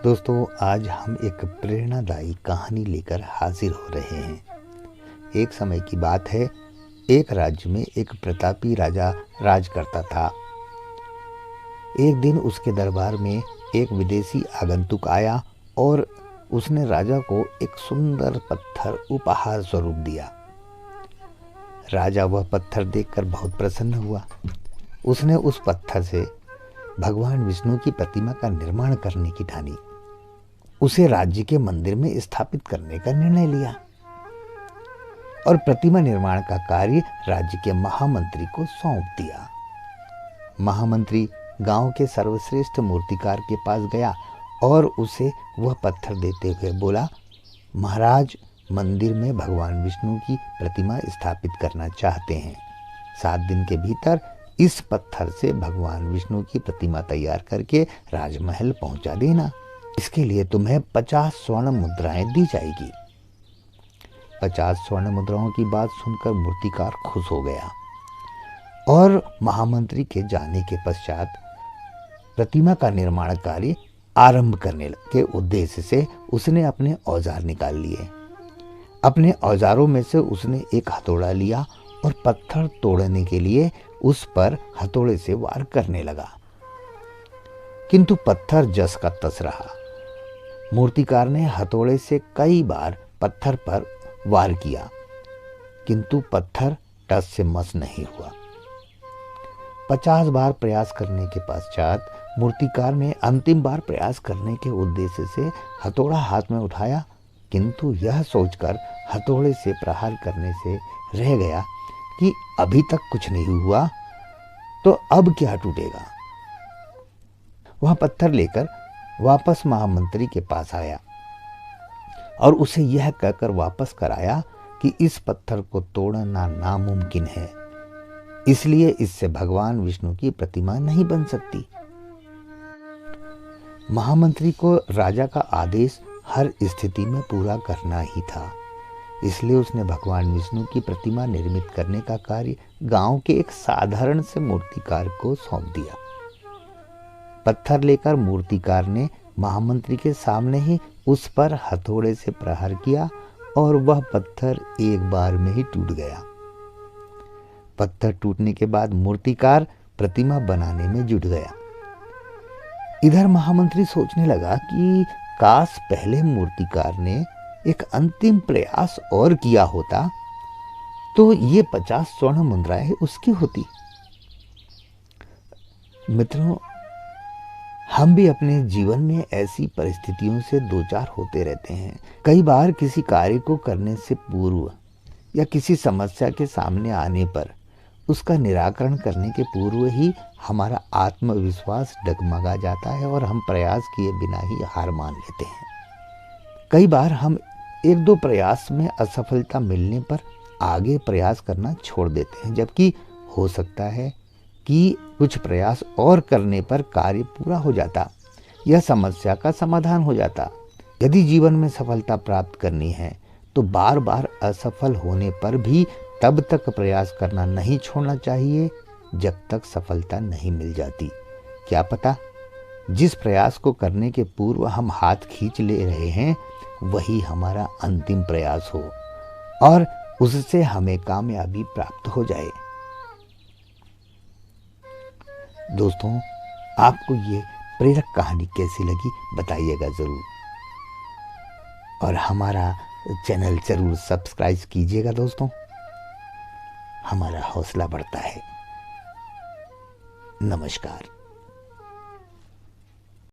दोस्तों, आज हम एक प्रेरणादायी कहानी लेकर हाजिर हो रहे हैं। एक समय की बात है, एक राज्य में एक प्रतापी राजा राज करता था। एक दिन उसके दरबार में एक विदेशी आगंतुक आया और उसने राजा को एक सुंदर पत्थर उपहार स्वरूप दिया। राजा वह पत्थर देखकर बहुत प्रसन्न हुआ। उसने उस पत्थर से भगवान विष्णु की प्रतिमा का निर्माण करने की ठानी। उसे राज्य के मंदिर में स्थापित करने का निर्णय लिया और प्रतिमा निर्माण का कार्य राज्य के महामंत्री को सौंप दिया। महामंत्री गांव के सर्वश्रेष्ठ मूर्तिकार के पास गया और उसे वह पत्थर देते हुए बोला, महाराज, मंदिर में भगवान विष्णु की प्रतिमा स्थापित करना चाहते हैं। 7 दिन के भीतर इस पत्थर से भगवान विष्णु की प्रतिमा तैयार करके राजमहल पहुंचा देना। इसके लिए तुम्हें 50 स्वर्ण मुद्राएं दी जाएगी। 50 स्वर्ण मुद्राओं की बात सुनकर मूर्तिकार खुश हो गया और महामंत्री के जाने के पश्चात प्रतिमा का निर्माण कार्य आरंभ करने के उद्देश्य से उसने अपने औजार निकाल लिए। अपने औजारों में से उसने एक हथौड़ा लिया और पत्थर तोड़ने के लिए उस पर हथौड़े से वार करने लगा, किंतु पत्थर जस का तस रहा। मूर्तिकार ने हथौड़े से कई बार पत्थर पर वार किया, किंतु पत्थर टस से मस नहीं हुआ। 50 बार प्रयास करने के पश्चात मूर्तिकार ने अंतिम बार प्रयास करने के उद्देश्य से हथौड़ा हाथ में उठाया, किंतु यह सोचकर हथौड़े से प्रहार करने से रह गया कि अभी तक कुछ नहीं हुआ तो अब क्या टूटेगा। वह पत्थर लेकर वापस महामंत्री के पास आया और उसे यह कहकर वापस कराया कि इस पत्थर को तोड़ना नामुमकिन है, इसलिए इससे भगवान विष्णु की प्रतिमा नहीं बन सकती। महामंत्री को राजा का आदेश हर स्थिति में पूरा करना ही था, इसलिए उसने भगवान विष्णु की प्रतिमा निर्मित करने का कार्य गांव के एक साधारण से मूर्तिकार को सौंप दिया। पत्थर लेकर मूर्तिकार ने महामंत्री के सामने ही उस पर हथौड़े से प्रहार किया और वह पत्थर एक बार में ही टूट गया। पत्थर टूटने के बाद मूर्तिकार प्रतिमा बनाने में जुट गया। इधर महामंत्री सोचने लगा कि काश पहले मूर्तिकार ने एक अंतिम प्रयास और किया होता तो ये 50 स्वर्ण मुद्राएं उसकी होती। मित्रों, हम भी अपने जीवन में ऐसी परिस्थितियों से दो चार होते रहते हैं। कई बार किसी कार्य को करने से पूर्व या किसी समस्या के सामने आने पर उसका निराकरण करने के पूर्व ही हमारा आत्मविश्वास डगमगा जाता है और हम प्रयास किए बिना ही हार मान लेते हैं। कई बार हम 1-2 प्रयास में असफलता मिलने पर आगे प्रयास करना छोड़ देते हैं, जबकि हो सकता है कि कुछ प्रयास और करने पर कार्य पूरा हो जाता या समस्या का समाधान हो जाता। यदि जीवन में सफलता प्राप्त करनी है तो बार बार असफल होने पर भी तब तक प्रयास करना नहीं छोड़ना चाहिए जब तक सफलता नहीं मिल जाती। क्या पता जिस प्रयास को करने के पूर्व हम हाथ खींच ले रहे हैं वही हमारा अंतिम प्रयास हो और उससे हमें कामयाबी प्राप्त हो जाए। दोस्तों, आपको ये प्रेरक कहानी कैसी लगी बताइएगा जरूर और हमारा चैनल जरूर सब्सक्राइब कीजिएगा। दोस्तों, हमारा हौसला बढ़ता है। नमस्कार।